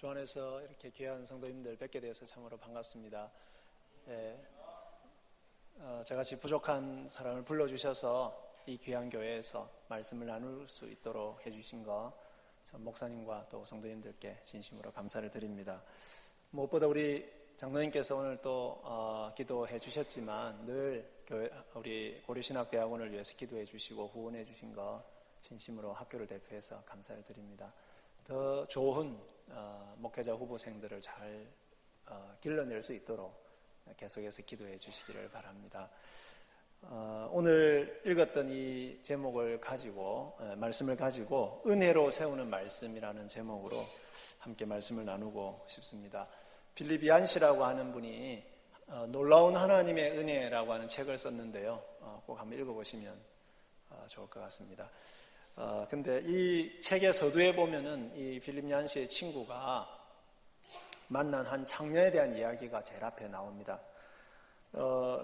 주 안에서 이렇게 귀한 성도님들 뵙게 되어서 참으로 반갑습니다. 저같이 부족한 사람을 불러주셔서 이 귀한 교회에서 말씀을 나눌 수 있도록 해주신 거 목사님과 또 성도님들께 진심으로 감사를 드립니다. 무엇보다 우리 장로님께서 오늘 또 기도해 주셨지만 늘 우리 고려신학대학원을 위해서 기도해 주시고 후원해 주신 거 진심으로 학교를 대표해서 감사를 드립니다. 더 좋은 목회자 후보생들을 잘 길러낼 수 있도록 계속해서 기도해 주시기를 바랍니다. 오늘 읽었던 이 제목을 가지고 말씀을 가지고 은혜로 세우는 말씀이라는 제목으로 함께 말씀을 나누고 싶습니다. 빌립 얀시라고 하는 분이 놀라운 하나님의 은혜라고 하는 책을 썼는데요. 꼭 한번 읽어보시면 좋을 것 같습니다. 근데 이 책의 서두에 보면은 이 빌립 얀시의 친구가 만난 한 장녀에 대한 이야기가 제일 앞에 나옵니다.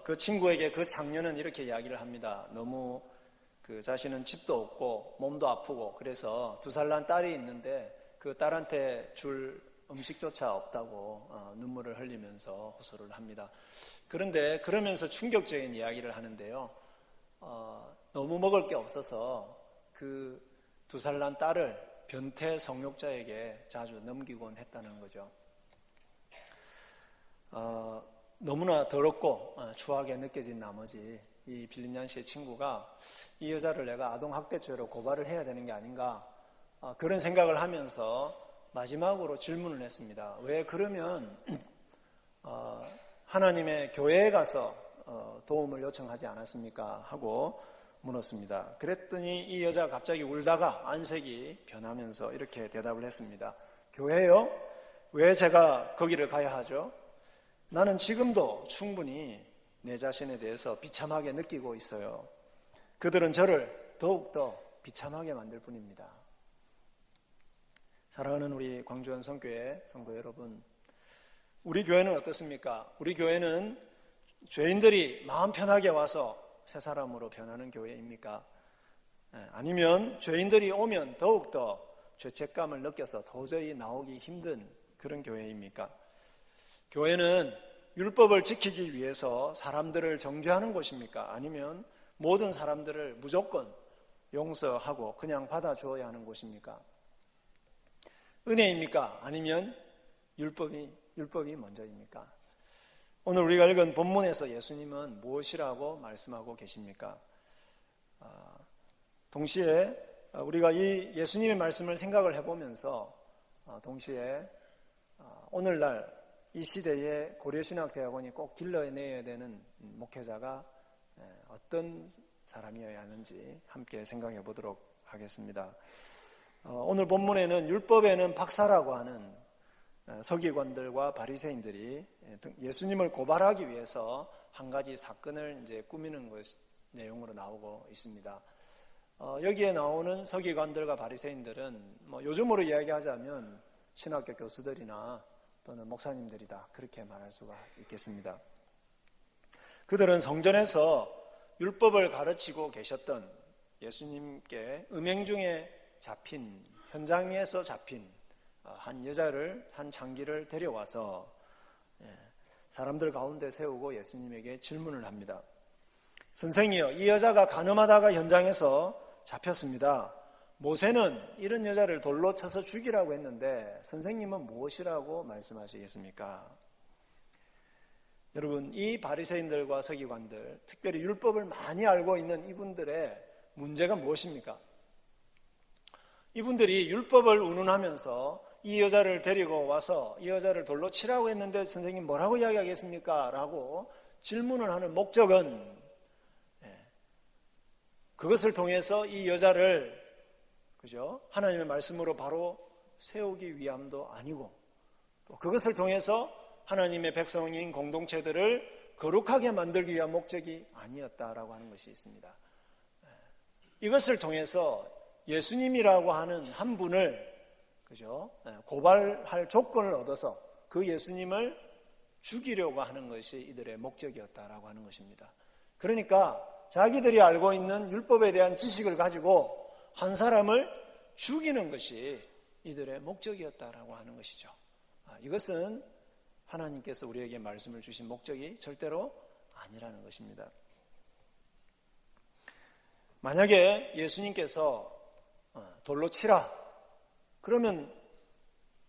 그 친구에게 그 장녀는 이렇게 이야기를 합니다. 너무 그 자신은 집도 없고 몸도 아프고 그래서 2살 난 딸이 있는데 그 딸한테 줄 음식조차 없다고 눈물을 흘리면서 호소를 합니다. 그런데 그러면서 충격적인 이야기를 하는데요. 너무 먹을 게 없어서 그 2살 난 딸을 변태 성욕자에게 자주 넘기곤 했다는 거죠. 너무나 더럽고 추하게 느껴진 나머지 이 빌립 얀시의 친구가 이 여자를 내가 아동학대죄로 고발을 해야 되는 게 아닌가 그런 생각을 하면서 마지막으로 질문을 했습니다. 왜 그러면 하나님의 교회에 가서 도움을 요청하지 않았습니까? 하고 물었습니다. 그랬더니 이 여자가 갑자기 울다가 안색이 변하면서 이렇게 대답을 했습니다. 교회요? 왜 제가 거기를 가야 하죠? 나는 지금도 충분히 내 자신에 대해서 비참하게 느끼고 있어요. 그들은 저를 더욱더 비참하게 만들 뿐입니다. 사랑하는 우리 광주원 성교회 성도 여러분, 우리 교회는 어떻습니까? 우리 교회는 죄인들이 마음 편하게 와서 새 사람으로 변하는 교회입니까? 아니면 죄인들이 오면 더욱더 죄책감을 느껴서 도저히 나오기 힘든 그런 교회입니까? 교회는 율법을 지키기 위해서 사람들을 정죄하는 곳입니까? 아니면 모든 사람들을 무조건 용서하고 그냥 받아주어야 하는 곳입니까? 은혜입니까? 아니면 율법이 먼저입니까? 오늘 우리가 읽은 본문에서 예수님은 무엇이라고 말씀하고 계십니까? 동시에 우리가 이 예수님의 말씀을 생각을 해보면서 동시에 오늘날 이 시대에 고려신학대학원이 꼭 길러내야 되는 목회자가 어떤 사람이어야 하는지 함께 생각해 보도록 하겠습니다. 오늘 본문에는 율법에는 박사라고 하는 서기관들과 바리새인들이 예수님을 고발하기 위해서 한 가지 사건을 이제 꾸미는 것 내용으로 나오고 있습니다. 여기에 나오는 서기관들과 바리새인들은 요즘으로 이야기하자면 신학교 교수들이나 또는 목사님들이다 그렇게 말할 수가 있겠습니다. 그들은 성전에서 율법을 가르치고 계셨던 예수님께 음행 중에 잡힌 현장에서 잡힌 한 여자를 한 장기를 데려와서 사람들 가운데 세우고 예수님에게 질문을 합니다. 선생이여, 이 여자가 간음하다가 현장에서 잡혔습니다. 모세는 이런 여자를 돌로 쳐서 죽이라고 했는데 선생님은 무엇이라고 말씀하시겠습니까? 여러분, 이 바리새인들과 서기관들, 특별히 율법을 많이 알고 있는 이분들의 문제가 무엇입니까? 이분들이 율법을 운운하면서 이 여자를 데리고 와서 이 여자를 돌로 치라고 했는데 선생님 뭐라고 이야기하겠습니까? 라고 질문을 하는 목적은 그것을 통해서 이 여자를 하나님의 말씀으로 바로 세우기 위함도 아니고 또 그것을 통해서 하나님의 백성인 공동체들을 거룩하게 만들기 위한 목적이 아니었다라고 하는 것이 있습니다. 이것을 통해서 예수님이라고 하는 한 분을 고발할 조건을 얻어서 그 예수님을 죽이려고 하는 것이 이들의 목적이었다라고 하는 것입니다. 그러니까 자기들이 알고 있는 율법에 대한 지식을 가지고 한 사람을 죽이는 것이 이들의 목적이었다라고 하는 것이죠. 이것은 하나님께서 우리에게 말씀을 주신 목적이 절대로 아니라는 것입니다. 만약에 예수님께서 돌로 치라 그러면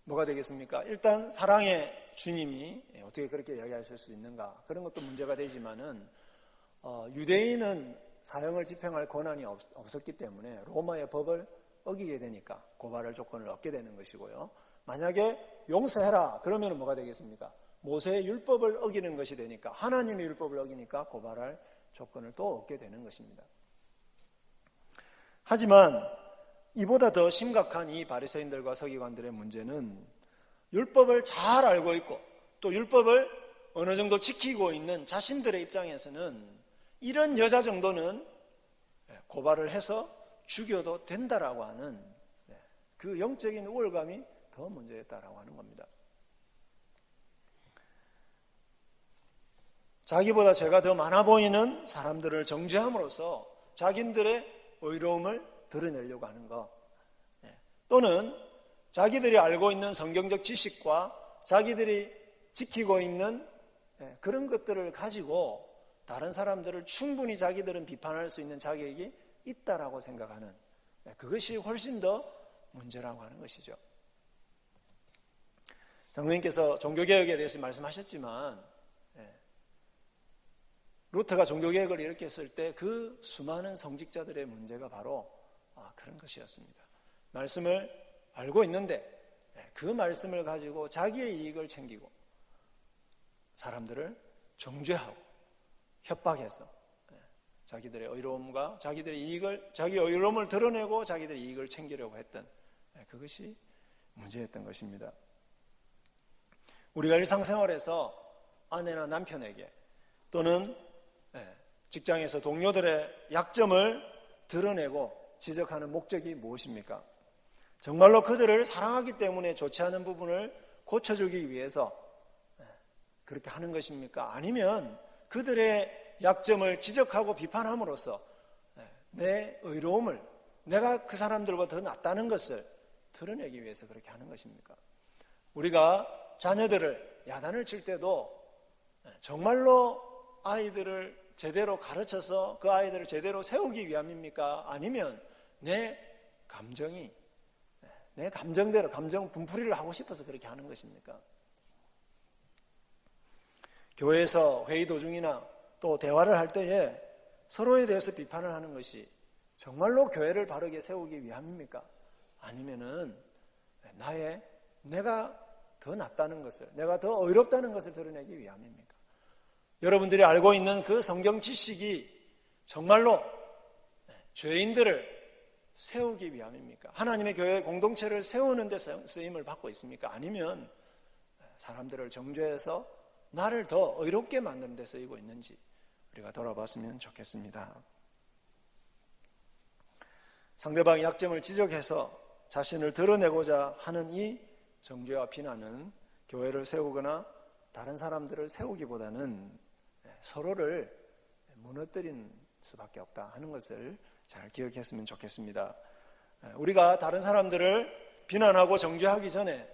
뭐가 되겠습니까? 일단 사랑의 주님이 어떻게 그렇게 이야기하실 수 있는가? 그런 것도 문제가 되지만은 유대인은 사형을 집행할 권한이 없었기 때문에 로마의 법을 어기게 되니까 고발할 조건을 얻게 되는 것이고요. 만약에 용서해라 그러면 뭐가 되겠습니까? 모세의 율법을 어기는 것이 되니까 하나님의 율법을 어기니까 고발할 조건을 또 얻게 되는 것입니다. 하지만 이보다 더 심각한 이 바리새인들과 서기관들의 문제는 율법을 잘 알고 있고 또 율법을 어느 정도 지키고 있는 자신들의 입장에서는 이런 여자 정도는 고발을 해서 죽여도 된다라고 하는 그 영적인 우월감이 더 문제였다라고 하는 겁니다. 자기보다 죄가 더 많아 보이는 사람들을 정죄함으로써 자기들의 의로움을 드러내려고 하는 것, 또는 자기들이 알고 있는 성경적 지식과 자기들이 지키고 있는 그런 것들을 가지고 다른 사람들을 충분히 자기들은 비판할 수 있는 자격이 있다라고 생각하는, 그것이 훨씬 더 문제라고 하는 것이죠. 장로님께서 종교개혁에 대해서 말씀하셨지만 루터가 종교개혁을 일으켰을 때 그 수많은 성직자들의 문제가 바로 그런 것이었습니다. 말씀을 알고 있는데 그 말씀을 가지고 자기의 이익을 챙기고 사람들을 정죄하고 협박해서 자기들의 의로움과 자기들의 이익을, 자기의 의로움을 드러내고 자기들의 이익을 챙기려고 했던 그것이 문제였던 것입니다. 우리가 일상생활에서 아내나 남편에게 또는 직장에서 동료들의 약점을 드러내고 지적하는 목적이 무엇입니까? 정말로 그들을 사랑하기 때문에 좋지 않은 부분을 고쳐주기 위해서 그렇게 하는 것입니까? 아니면 그들의 약점을 지적하고 비판함으로써 내 의로움을, 내가 그 사람들보다 더 낫다는 것을 드러내기 위해서 그렇게 하는 것입니까? 우리가 자녀들을 야단을 칠 때도 정말로 아이들을 제대로 가르쳐서 그 아이들을 제대로 세우기 위함입니까? 아니면 내 감정대로 감정 분풀이를 하고 싶어서 그렇게 하는 것입니까? 교회에서 회의 도중이나 또 대화를 할 때에 서로에 대해서 비판을 하는 것이 정말로 교회를 바르게 세우기 위함입니까? 아니면은 내가 더 낫다는 것을, 내가 더 의롭다는 것을 드러내기 위함입니까? 여러분들이 알고 있는 그 성경 지식이 정말로 죄인들을 세우기 위함입니까? 하나님의 교회 공동체를 세우는 데 쓰임을 받고 있습니까? 아니면 사람들을 정죄해서 나를 더 의롭게 만드는 데 쓰이고 있는지 우리가 돌아봤으면 좋겠습니다. 상대방의 약점을 지적해서 자신을 드러내고자 하는 이 정죄와 비난은 교회를 세우거나 다른 사람들을 세우기보다는 서로를 무너뜨리는 수밖에 없다 하는 것을 잘 기억했으면 좋겠습니다. 우리가 다른 사람들을 비난하고 정죄하기 전에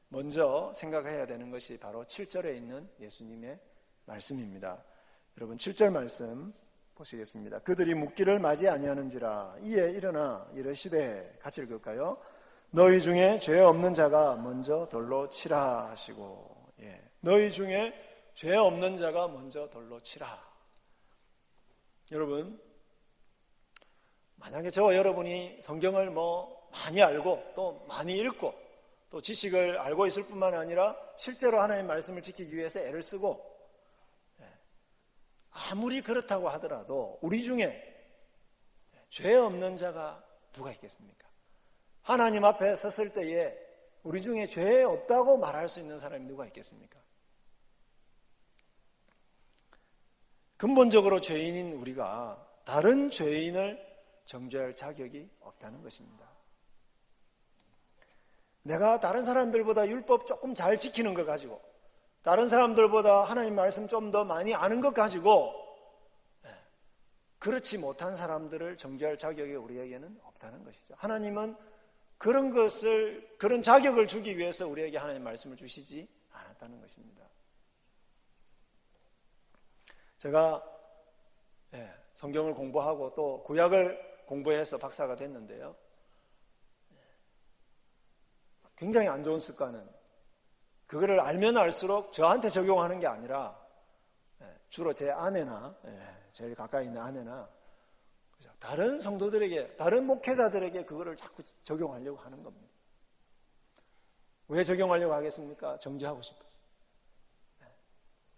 먼저 생각해야 되는 것이 바로 7절에 있는 예수님의 말씀입니다. 여러분 7절 말씀 보시겠습니다. 그들이 묻기를 맞이 아니하는지라 이에 일어나 이르시되, 같이 읽을까요? 너희 중에 죄 없는 자가 먼저 돌로 치라 하시고, 너희 중에 죄 없는 자가 먼저 돌로 치라. 여러분, 만약에 저와 여러분이 성경을 많이 알고 또 많이 읽고 또 지식을 알고 있을 뿐만 아니라 실제로 하나님의 말씀을 지키기 위해서 애를 쓰고 아무리 그렇다고 하더라도 우리 중에 죄 없는 자가 누가 있겠습니까? 하나님 앞에 섰을 때에 우리 중에 죄 없다고 말할 수 있는 사람이 누가 있겠습니까? 근본적으로 죄인인 우리가 다른 죄인을 정죄할 자격이 없다는 것입니다. 내가 다른 사람들보다 율법 조금 잘 지키는 것 가지고, 다른 사람들보다 하나님 말씀 좀 더 많이 아는 것 가지고 그렇지 못한 사람들을 정죄할 자격이 우리에게는 없다는 것이죠. 하나님은 그런 자격을 주기 위해서 우리에게 하나님 말씀을 주시지 않았다는 것입니다. 제가 성경을 공부하고 또 구약을 공부해서 박사가 됐는데요. 굉장히 안 좋은 습관은 그거를 알면 알수록 저한테 적용하는 게 아니라 주로 제 아내나 제일 가까이 있는 아내나 다른 성도들에게, 다른 목회자들에게 그거를 자꾸 적용하려고 하는 겁니다. 왜 적용하려고 하겠습니까? 정죄하고 싶어서.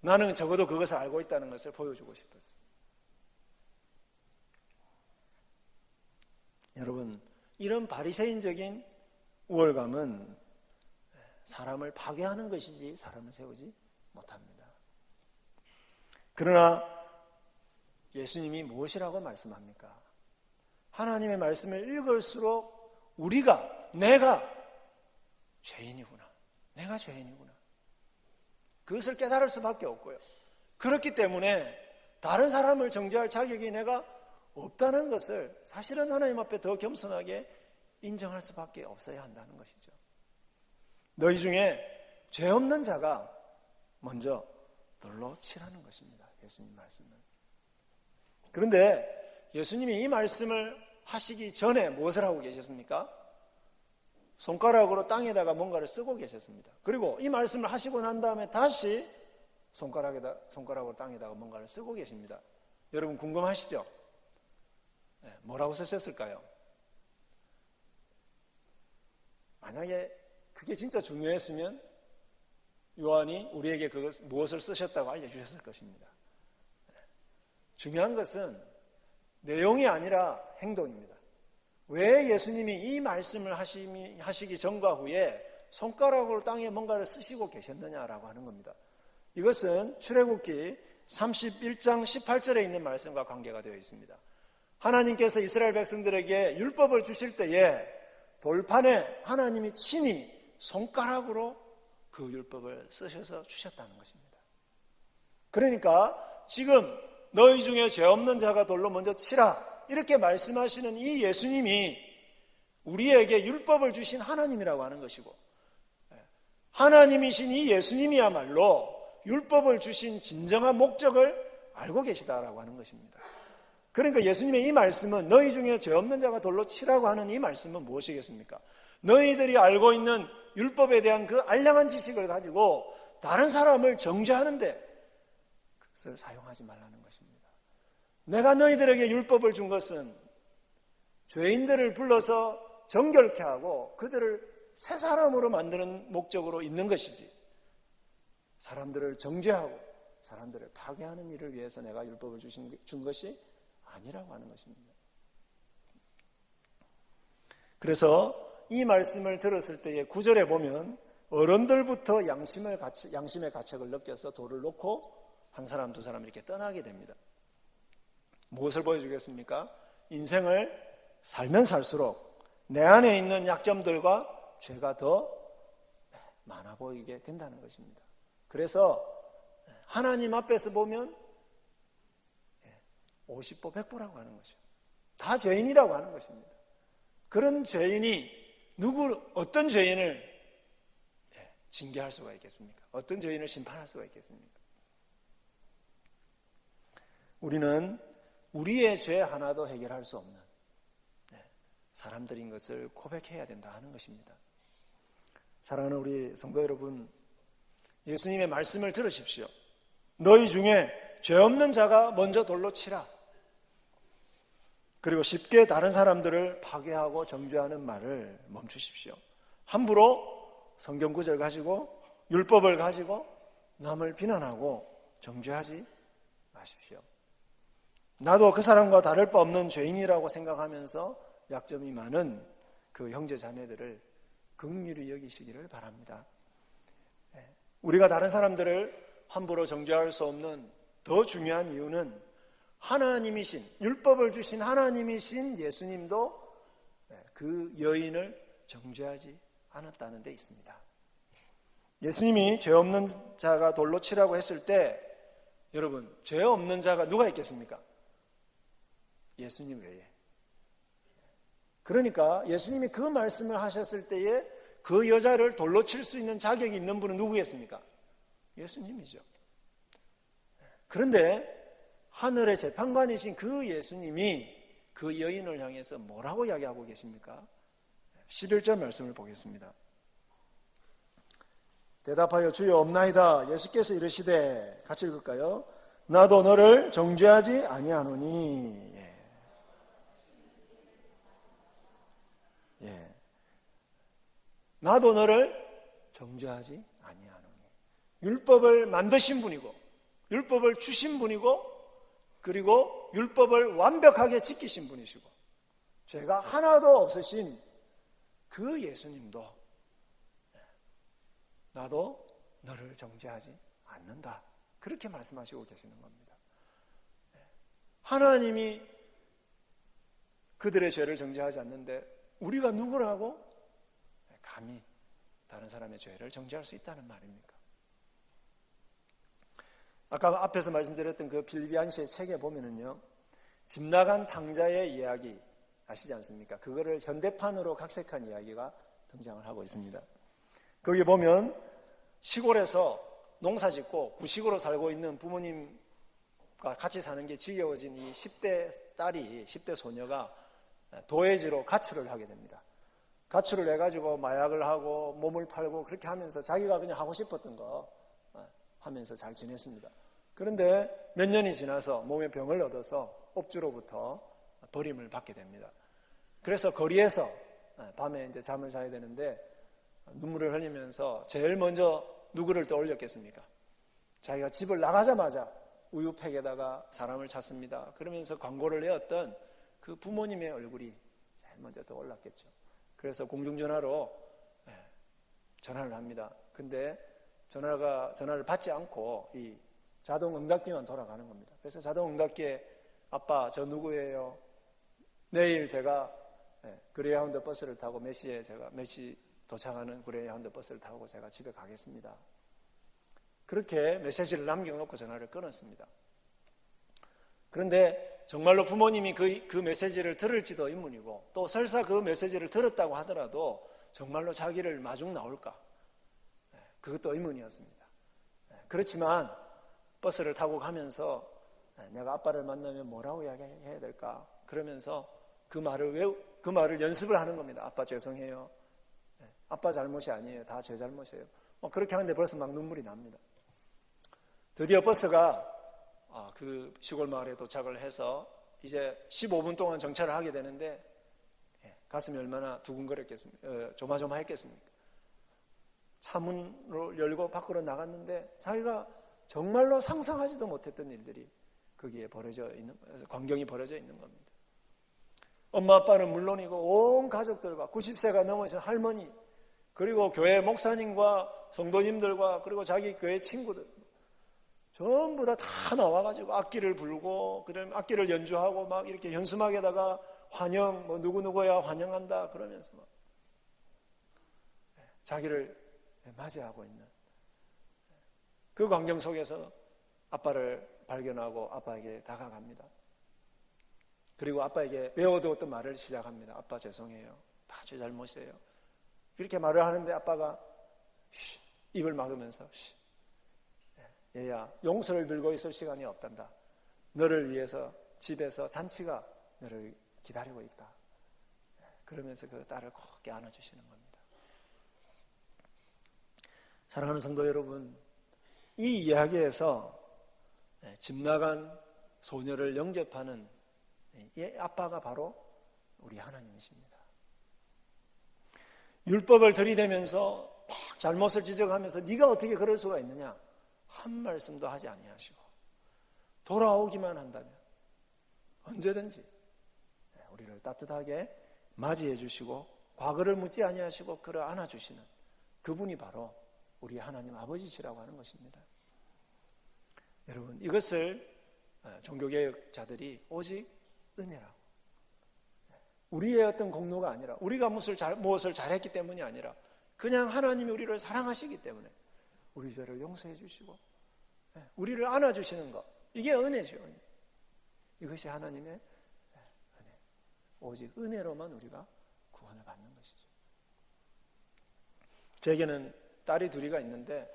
나는 적어도 그것을 알고 있다는 것을 보여주고 싶었어요. 여러분, 이런 바리새인적인 우월감은 사람을 파괴하는 것이지 사람을 세우지 못합니다. 그러나 예수님이 무엇이라고 말씀합니까? 하나님의 말씀을 읽을수록 내가 죄인이구나. 내가 죄인이구나. 그것을 깨달을 수밖에 없고요. 그렇기 때문에 다른 사람을 정죄할 자격이 내가 없다는 것을 사실은 하나님 앞에 더 겸손하게 인정할 수밖에 없어야 한다는 것이죠. 너희 중에 죄 없는 자가 먼저 돌로 치라는 것입니다. 예수님 말씀은. 그런데 예수님이 이 말씀을 하시기 전에 무엇을 하고 계셨습니까? 손가락으로 땅에다가 뭔가를 쓰고 계셨습니다. 그리고 이 말씀을 하시고 난 다음에 다시 손가락으로 땅에다가 뭔가를 쓰고 계십니다. 여러분 궁금하시죠? 뭐라고 쓰셨을까요? 만약에 그게 진짜 중요했으면 요한이 우리에게 무엇을 쓰셨다고 알려주셨을 것입니다. 중요한 것은 내용이 아니라 행동입니다. 왜 예수님이 이 말씀을 하시기 전과 후에 손가락으로 땅에 뭔가를 쓰시고 계셨느냐라고 하는 겁니다. 이것은 출애굽기 31장 18절에 있는 말씀과 관계가 되어 있습니다. 하나님께서 이스라엘 백성들에게 율법을 주실 때에 돌판에 하나님이 친히 손가락으로 그 율법을 쓰셔서 주셨다는 것입니다. 그러니까 지금 너희 중에 죄 없는 자가 돌로 먼저 치라 이렇게 말씀하시는 이 예수님이 우리에게 율법을 주신 하나님이라고 하는 것이고, 하나님이신 이 예수님이야말로 율법을 주신 진정한 목적을 알고 계시다라고 하는 것입니다. 그러니까 예수님의 이 말씀은, 너희 중에 죄 없는 자가 돌로 치라고 하는 이 말씀은 무엇이겠습니까? 너희들이 알고 있는 율법에 대한 그 알량한 지식을 가지고 다른 사람을 정죄하는데 그것을 사용하지 말라는 것입니다. 내가 너희들에게 율법을 준 것은 죄인들을 불러서 정결케 하고 그들을 새 사람으로 만드는 목적으로 있는 것이지, 사람들을 정죄하고 사람들을 파괴하는 일을 위해서 내가 율법을 준 것이 아니라고 하는 것입니다. 그래서 이 말씀을 들었을 때에 9절에 보면 어른들부터 양심의 가책을 느껴서 돌을 놓고 한 사람 두 사람 이렇게 떠나게 됩니다. 무엇을 보여주겠습니까? 인생을 살면 살수록 내 안에 있는 약점들과 죄가 더 많아 보이게 된다는 것입니다. 그래서 하나님 앞에서 보면 50보 100보라고 하는 거죠. 다 죄인이라고 하는 것입니다. 그런 죄인이 어떤 죄인을 징계할 수가 있겠습니까? 어떤 죄인을 심판할 수가 있겠습니까? 우리는 우리의 죄 하나도 해결할 수 없는 사람들인 것을 고백해야 된다 하는 것입니다. 사랑하는 우리 성도 여러분, 예수님의 말씀을 들으십시오. 너희 중에 죄 없는 자가 먼저 돌로 치라. 그리고 쉽게 다른 사람들을 파괴하고 정죄하는 말을 멈추십시오. 함부로 성경 구절 가지고 율법을 가지고 남을 비난하고 정죄하지 마십시오. 나도 그 사람과 다를 바 없는 죄인이라고 생각하면서 약점이 많은 그 형제 자매들을 긍휼히 여기시기를 바랍니다. 우리가 다른 사람들을 함부로 정죄할 수 없는 더 중요한 이유는 하나님이신, 율법을 주신 하나님이신 예수님도 그 여인을 정죄하지 않았다는 데 있습니다. 예수님이 죄 없는 자가 돌로 치라고 했을 때, 여러분, 죄 없는 자가 누가 있겠습니까? 예수님 외에. 그러니까 예수님이 그 말씀을 하셨을 때에 그 여자를 돌로 칠 수 있는 자격이 있는 분은 누구겠습니까? 예수님이죠. 그런데 하늘의 재판관이신 그 예수님이 그 여인을 향해서 뭐라고 이야기하고 계십니까? 11절 말씀을 보겠습니다. 대답하여 주여 없나이다. 예수께서 이르시되, 같이 읽을까요? 나도 너를 정죄하지 아니하노니. 예. 나도 너를 정죄하지 아니하노니. 율법을 만드신 분이고 율법을 주신 분이고 그리고 율법을 완벽하게 지키신 분이시고 죄가 하나도 없으신 그 예수님도 나도 너를 정죄하지 않는다. 그렇게 말씀하시고 계시는 겁니다. 하나님이 그들의 죄를 정죄하지 않는데 우리가 누구라고 감히 다른 사람의 죄를 정죄할 수 있다는 말입니까? 아까 앞에서 말씀드렸던 그 빌리비안시의 책에 보면은요, 집 나간 탕자의 이야기 아시지 않습니까? 그거를 현대판으로 각색한 이야기가 등장을 하고 있습니다. 거기 보면 시골에서 농사 짓고 구식으로 살고 있는 부모님과 같이 사는 게 지겨워진 이 10대 딸이, 10대 소녀가 도해지로 가출을 하게 됩니다. 가출을 해가지고 마약을 하고 몸을 팔고 그렇게 하면서 자기가 그냥 하고 싶었던 거 하면서 잘 지냈습니다. 그런데 몇 년이 지나서 몸에 병을 얻어서 업주로부터 버림을 받게 됩니다. 그래서 거리에서 밤에 이제 잠을 자야 되는데 눈물을 흘리면서 제일 먼저 누구를 떠올렸겠습니까? 자기가 집을 나가자마자 우유팩에다가 사람을 찾습니다. 그러면서 광고를 내었던 그 부모님의 얼굴이 제일 먼저 떠올랐겠죠. 그래서 공중전화로 전화를 합니다. 근데 전화를 받지 않고 이 자동 응답기만 돌아가는 겁니다. 그래서 자동 응답기에 아빠 저 누구예요? 내일 제가 그레이하운드 버스를 타고 몇 시 도착하는 그레이하운드 버스를 타고 제가 집에 가겠습니다. 그렇게 메시지를 남겨놓고 전화를 끊었습니다. 그런데 정말로 부모님이 그 메시지를 들을지도 의문이고 또 설사 그 메시지를 들었다고 하더라도 정말로 자기를 마중 나올까? 그것도 의문이었습니다. 그렇지만 버스를 타고 가면서 내가 아빠를 만나면 뭐라고 이야기해야 될까? 그러면서 그 말을 연습을 하는 겁니다. 아빠 죄송해요. 아빠 잘못이 아니에요. 다 제 잘못이에요. 그렇게 하는데 벌써 막 눈물이 납니다. 드디어 버스가 그 시골 마을에 도착을 해서 이제 15분 동안 정차를 하게 되는데 가슴이 얼마나 두근거렸겠습니까? 조마조마했겠습니까? 차문을 열고 밖으로 나갔는데 자기가 정말로 상상하지도 못했던 일들이 거기에 광경이 벌어져 있는 겁니다. 엄마 아빠는 물론이고 온 가족들과 90세가 넘으신 할머니 그리고 교회 목사님과 성도님들과 그리고 자기 교회 친구들 전부 다 나와가지고 악기를 불고 그다음에 악기를 연주하고 막 이렇게 현수막에다가 환영 누구누구야 환영한다 그러면서 막 자기를 맞이하고 있는 그 광경 속에서 아빠를 발견하고 아빠에게 다가갑니다. 그리고 아빠에게 외워두었던 말을 시작합니다. 아빠 죄송해요. 다 제 잘못이에요. 이렇게 말을 하는데 아빠가 입을 막으면서 얘야 용서를 빌고 있을 시간이 없단다. 너를 위해서 집에서 잔치가 너를 기다리고 있다. 그러면서 그 딸을 꼭 안아주시는 겁니다. 사랑하는 성도 여러분, 이 이야기에서 집 나간 소녀를 영접하는 이 아빠가 바로 우리 하나님이십니다. 율법을 들이대면서 막 잘못을 지적하면서 네가 어떻게 그럴 수가 있느냐 한 말씀도 하지 아니하시고 돌아오기만 한다면 언제든지 우리를 따뜻하게 맞이해 주시고 과거를 묻지 아니하시고 그를 안아주시는 그분이 바로 우리 하나님 아버지시라고 하는 것입니다. 여러분 이것을 종교개혁자들이 오직 은혜라고 우리의 어떤 공로가 아니라 우리가 무엇을 잘했기 때문이 아니라 그냥 하나님이 우리를 사랑하시기 때문에 우리 죄를 용서해 주시고 우리를 안아주시는 것 이게 은혜죠. 이것이 하나님의 은혜. 오직 은혜로만 우리가 구원을 받는 것이죠. 제게는 딸이 둘이가 있는데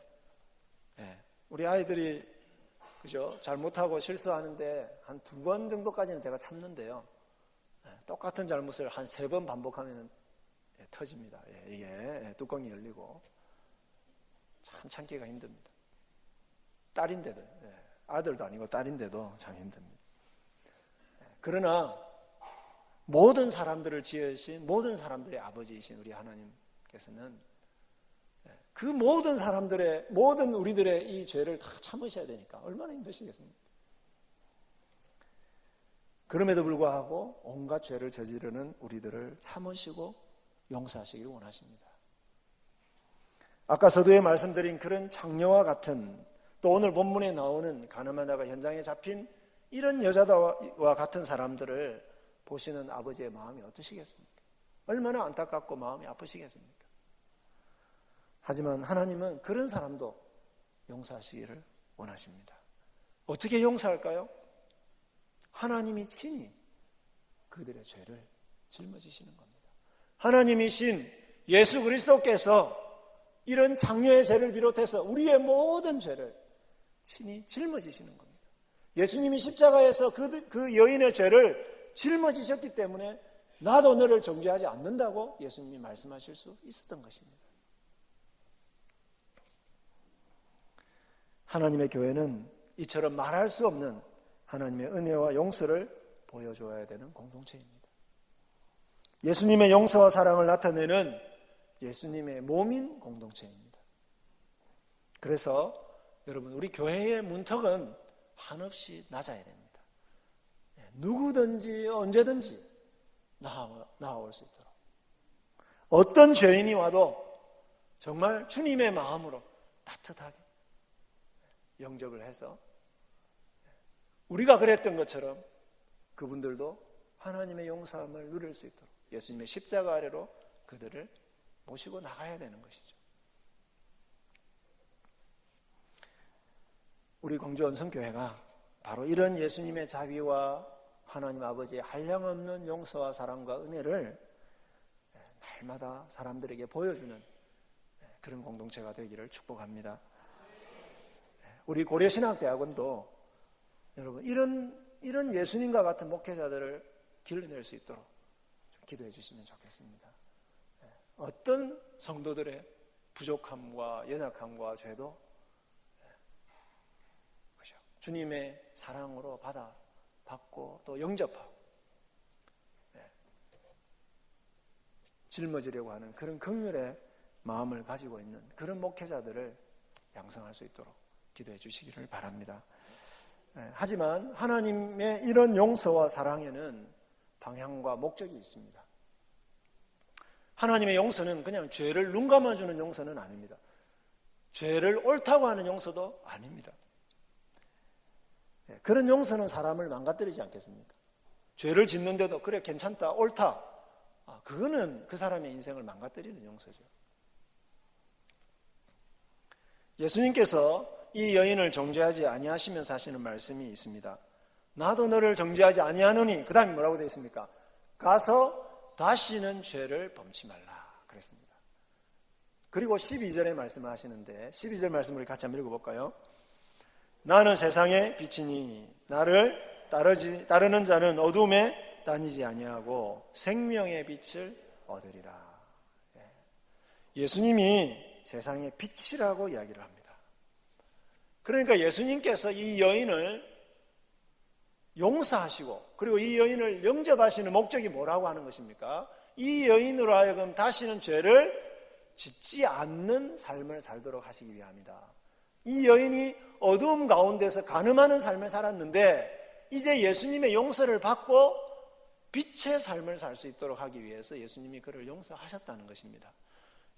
우리 아이들이 그죠? 잘못하고 실수하는데 한 2번 정도까지는 제가 참는데요. 똑같은 잘못을 한 3번 반복하면 터집니다. 이게 뚜껑이 열리고 참 참기가 힘듭니다. 딸인데도, 아들도 아니고 딸인데도 참 힘듭니다. 그러나 모든 사람들을 지으신 모든 사람들의 아버지이신 우리 하나님께서는 그 모든 사람들의 모든 우리들의 이 죄를 다 참으셔야 되니까 얼마나 힘드시겠습니까? 그럼에도 불구하고 온갖 죄를 저지르는 우리들을 참으시고 용서하시길 원하십니다. 아까 서두에 말씀드린 그런 장녀와 같은, 또 오늘 본문에 나오는 가늠하다가 현장에 잡힌 이런 여자와 같은 사람들을 보시는 아버지의 마음이 어떠시겠습니까? 얼마나 안타깝고 마음이 아프시겠습니까? 하지만 하나님은 그런 사람도 용서하시기를 원하십니다. 어떻게 용서할까요? 하나님이 친히 그들의 죄를 짊어지시는 겁니다. 하나님이신 예수 그리스도께서 이런 장녀의 죄를 비롯해서 우리의 모든 죄를 친히 짊어지시는 겁니다. 예수님이 십자가에서 그 여인의 죄를 짊어지셨기 때문에 나도 너를 정죄하지 않는다고 예수님이 말씀하실 수 있었던 것입니다. 하나님의 교회는 이처럼 말할 수 없는 하나님의 은혜와 용서를 보여줘야 되는 공동체입니다. 예수님의 용서와 사랑을 나타내는 예수님의 몸인 공동체입니다. 그래서 여러분, 우리 교회의 문턱은 한없이 낮아야 됩니다. 누구든지 언제든지 나아올 수 있도록, 어떤 죄인이 와도 정말 주님의 마음으로 따뜻하게 영접을 해서 우리가 그랬던 것처럼 그분들도 하나님의 용서함을 누릴 수 있도록 예수님의 십자가 아래로 그들을 모시고 나가야 되는 것이죠. 우리 광주 언성교회가 바로 이런 예수님의 자비와 하나님 아버지의 한량없는 용서와 사랑과 은혜를 날마다 사람들에게 보여주는 그런 공동체가 되기를 축복합니다. 우리 고려신학대학원도 여러분 이런 예수님과 같은 목회자들을 길러낼 수 있도록 기도해 주시면 좋겠습니다. 어떤 성도들의 부족함과 연약함과 죄도 주님의 사랑으로 받고 또 영접하고 짊어지려고 하는 그런 긍휼의 마음을 가지고 있는 그런 목회자들을 양성할 수 있도록 기도해 주시기를 바랍니다. 하지만 하나님의 이런 용서와 사랑에는 방향과 목적이 있습니다. 하나님의 용서는 그냥 죄를 눈 감아주는 용서는 아닙니다. 죄를 옳다고 하는 용서도 아닙니다. 그런 용서는 사람을 망가뜨리지 않겠습니까? 죄를 짓는데도 그래 괜찮다, 옳다, 그거는 그 사람의 인생을 망가뜨리는 용서죠. 예수님께서 이 여인을 정죄하지 아니하시면서 하시는 말씀이 있습니다. 나도 너를 정죄하지 아니하노니, 그 다음에 뭐라고 되어 있습니까? 가서 다시는 죄를 범치 말라 그랬습니다. 그리고 12절에 말씀을 하시는데 12절 말씀을 같이 한번 읽어볼까요? 나는 세상의 빛이니 나를 따르는 자는 어둠에 다니지 아니하고 생명의 빛을 얻으리라. 예수님이 세상의 빛이라고 이야기를 합니다. 그러니까 예수님께서 이 여인을 용서하시고 그리고 이 여인을 영접하시는 목적이 뭐라고 하는 것입니까? 이 여인으로 하여금 다시는 죄를 짓지 않는 삶을 살도록 하시기 위함이다. 이 여인이 어두움 가운데서 간음하는 삶을 살았는데 이제 예수님의 용서를 받고 빛의 삶을 살 수 있도록 하기 위해서 예수님이 그를 용서하셨다는 것입니다.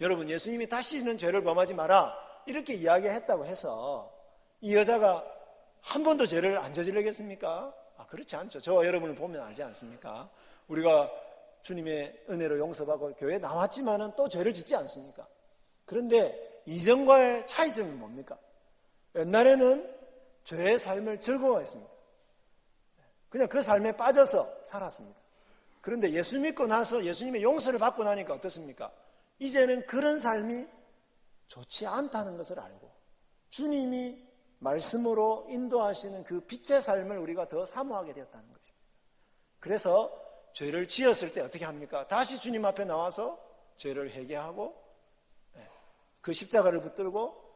여러분, 예수님이 다시는 죄를 범하지 마라 이렇게 이야기했다고 해서 이 여자가 한 번도 죄를 안 저지르겠습니까? 그렇지 않죠. 저와 여러분을 보면 알지 않습니까? 우리가 주님의 은혜로 용서받고 교회에 나왔지만은 또 죄를 짓지 않습니까? 그런데 이전과의 차이점이 뭡니까? 옛날에는 죄의 삶을 즐거워했습니다. 그냥 그 삶에 빠져서 살았습니다. 그런데 예수 믿고 나서 예수님의 용서를 받고 나니까 어떻습니까? 이제는 그런 삶이 좋지 않다는 것을 알고 주님이 말씀으로 인도하시는 그 빛의 삶을 우리가 더 사모하게 되었다는 것입니다. 그래서 죄를 지었을 때 어떻게 합니까? 다시 주님 앞에 나와서 죄를 회개하고 그 십자가를 붙들고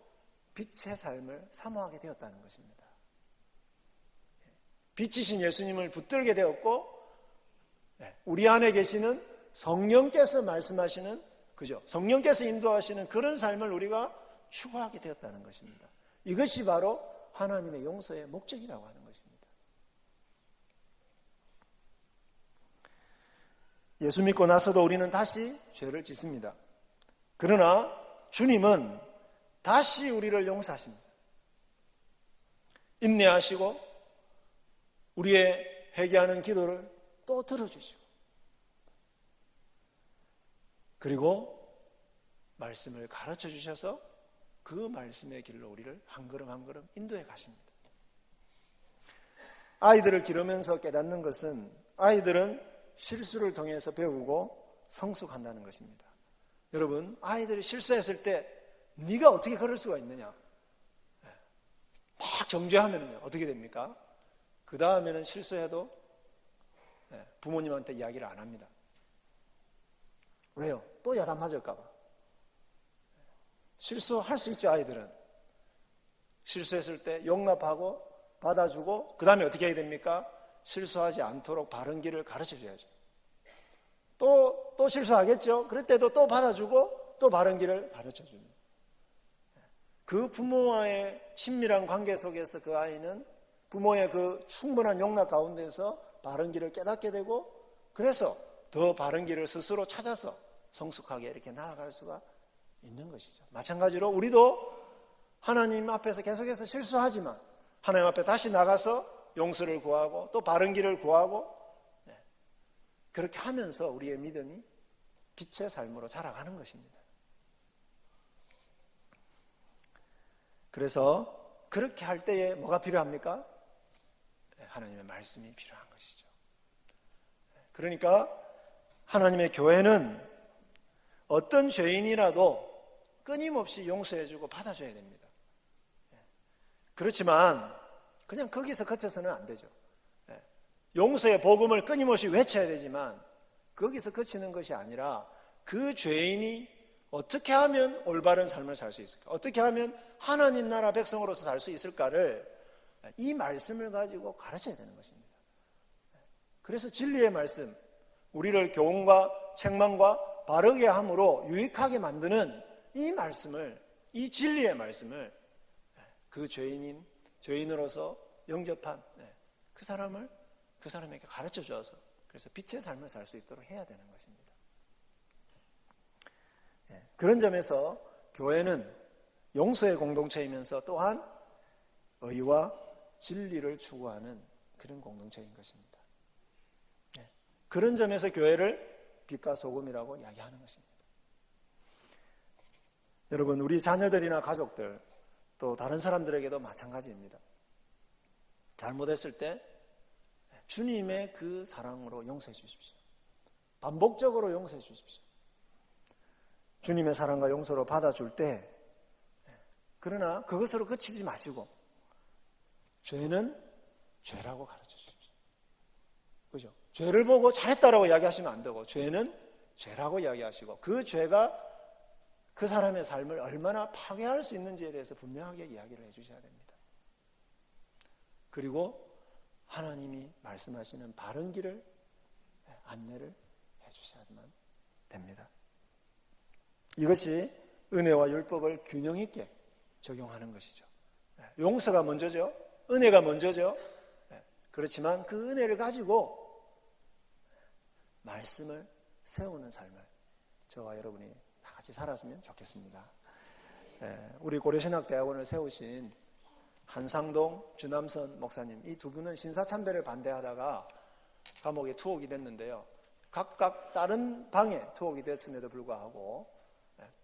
빛의 삶을 사모하게 되었다는 것입니다. 빛이신 예수님을 붙들게 되었고 우리 안에 계시는 성령께서 말씀하시는, 그죠? 성령께서 인도하시는 그런 삶을 우리가 추구하게 되었다는 것입니다. 이것이 바로 하나님의 용서의 목적이라고 하는 것입니다. 예수 믿고 나서도 우리는 다시 죄를 짓습니다. 그러나 주님은 다시 우리를 용서하십니다. 인내하시고 우리의 회개하는 기도를 또 들어주시고 그리고 말씀을 가르쳐 주셔서 그 말씀의 길로 우리를 한 걸음 한 걸음 인도해 가십니다. 아이들을 기르면서 깨닫는 것은 아이들은 실수를 통해서 배우고 성숙한다는 것입니다. 여러분, 아이들이 실수했을 때 네가 어떻게 그럴 수가 있느냐? 막 정죄하면 어떻게 됩니까? 그 다음에는 실수해도 부모님한테 이야기를 안 합니다. 왜요? 또 야단 맞을까 봐. 실수할 수 있죠, 아이들은. 실수했을 때 용납하고 받아주고 그 다음에 어떻게 해야 됩니까? 실수하지 않도록 바른 길을 가르쳐 줘야죠. 또 실수하겠죠? 그럴 때도 또 받아주고 또 바른 길을 가르쳐 줍니다. 그 부모와의 친밀한 관계 속에서 그 아이는 부모의 그 충분한 용납 가운데서 바른 길을 깨닫게 되고 그래서 더 바른 길을 스스로 찾아서 성숙하게 이렇게 나아갈 수가 있는 것이죠. 마찬가지로 우리도 하나님 앞에서 계속해서 실수하지만 하나님 앞에 다시 나가서 용서를 구하고 또 바른 길을 구하고 그렇게 하면서 우리의 믿음이 빛의 삶으로 자라가는 것입니다. 그래서 그렇게 할 때에 뭐가 필요합니까? 하나님의 말씀이 필요한 것이죠. 그러니까 하나님의 교회는 어떤 죄인이라도 끊임없이 용서해주고 받아줘야 됩니다. 그렇지만 그냥 거기서 그쳐서는 안 되죠. 용서의 복음을 끊임없이 외쳐야 되지만 거기서 그치는 것이 아니라 그 죄인이 어떻게 하면 올바른 삶을 살 수 있을까? 어떻게 하면 하나님 나라 백성으로서 살 수 있을까를 이 말씀을 가지고 가르쳐야 되는 것입니다. 그래서 진리의 말씀, 우리를 교훈과 책망과 바르게 함으로 유익하게 만드는 이 말씀을, 이 진리의 말씀을 그 죄인으로서 영접한 그 사람에게 가르쳐 줘서 그래서 빛의 삶을 살 수 있도록 해야 되는 것입니다. 그런 점에서 교회는 용서의 공동체이면서 또한 의와 진리를 추구하는 그런 공동체인 것입니다. 그런 점에서 교회를 빛과 소금이라고 이야기하는 것입니다. 여러분, 우리 자녀들이나 가족들 또 다른 사람들에게도 마찬가지입니다. 잘못했을 때 주님의 그 사랑으로 용서해 주십시오. 반복적으로 용서해 주십시오. 주님의 사랑과 용서로 받아줄 때 그러나 그것으로 그치지 마시고 죄는 죄라고 가르쳐 주십시오. 그죠? 죄를 보고 잘했다라고 이야기하시면 안 되고 죄는 죄라고 이야기하시고 그 죄가 그 사람의 삶을 얼마나 파괴할 수 있는지에 대해서 분명하게 이야기를 해주셔야 됩니다. 그리고 하나님이 말씀하시는 바른 길을 안내를 해주셔야만 됩니다. 이것이 은혜와 율법을 균형 있게 적용하는 것이죠. 용서가 먼저죠. 은혜가 먼저죠. 그렇지만 그 은혜를 가지고 말씀을 세우는 삶을 저와 여러분이 다 같이 살았으면 좋겠습니다. 우리 고려신학대학원을 세우신 한상동, 주남선 목사님, 이 두 분은 신사참배를 반대하다가 감옥에 투옥이 됐는데요. 각각 다른 방에 투옥이 됐음에도 불구하고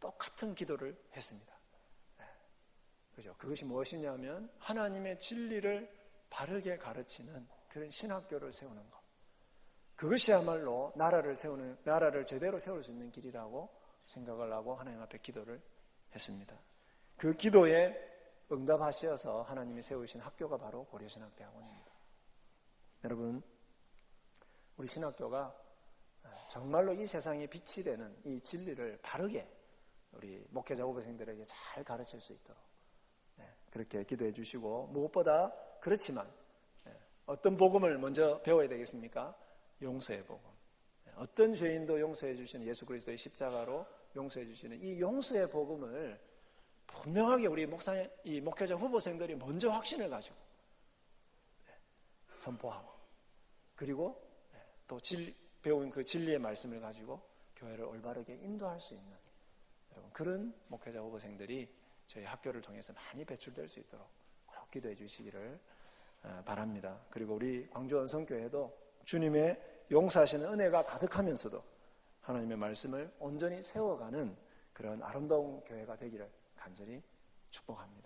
똑같은 기도를 했습니다. 그죠? 그것이 무엇이냐면 하나님의 진리를 바르게 가르치는 그런 신학교를 세우는 것. 그것이야말로 나라를 제대로 세울 수 있는 길이라고 생각을 하고 하나님 앞에 기도를 했습니다. 그 기도에 응답하셔서 하나님이 세우신 학교가 바로 고려신학대학원입니다. 여러분, 우리 신학교가 정말로 이 세상에 빛이 되는 이 진리를 바르게 우리 목회자 후보생들에게 잘 가르칠 수 있도록 그렇게 기도해 주시고, 무엇보다 그렇지만 어떤 복음을 먼저 배워야 되겠습니까? 용서의 복음. 어떤 죄인도 용서해 주시는 예수 그리스도의 십자가로 용서해 주시는 이 용서의 복음을 분명하게 우리 목회자 후보생들이 먼저 확신을 가지고 선포하고, 그리고 또 배운 그 진리의 말씀을 가지고 교회를 올바르게 인도할 수 있는 여러분, 그런 목회자 후보생들이 저희 학교를 통해서 많이 배출될 수 있도록 꼭 기도해 주시기를 바랍니다. 그리고 우리 광주 언성교회도 주님의 용서하시는 은혜가 가득하면서도 하나님의 말씀을 온전히 세워가는 그런 아름다운 교회가 되기를 간절히 축복합니다.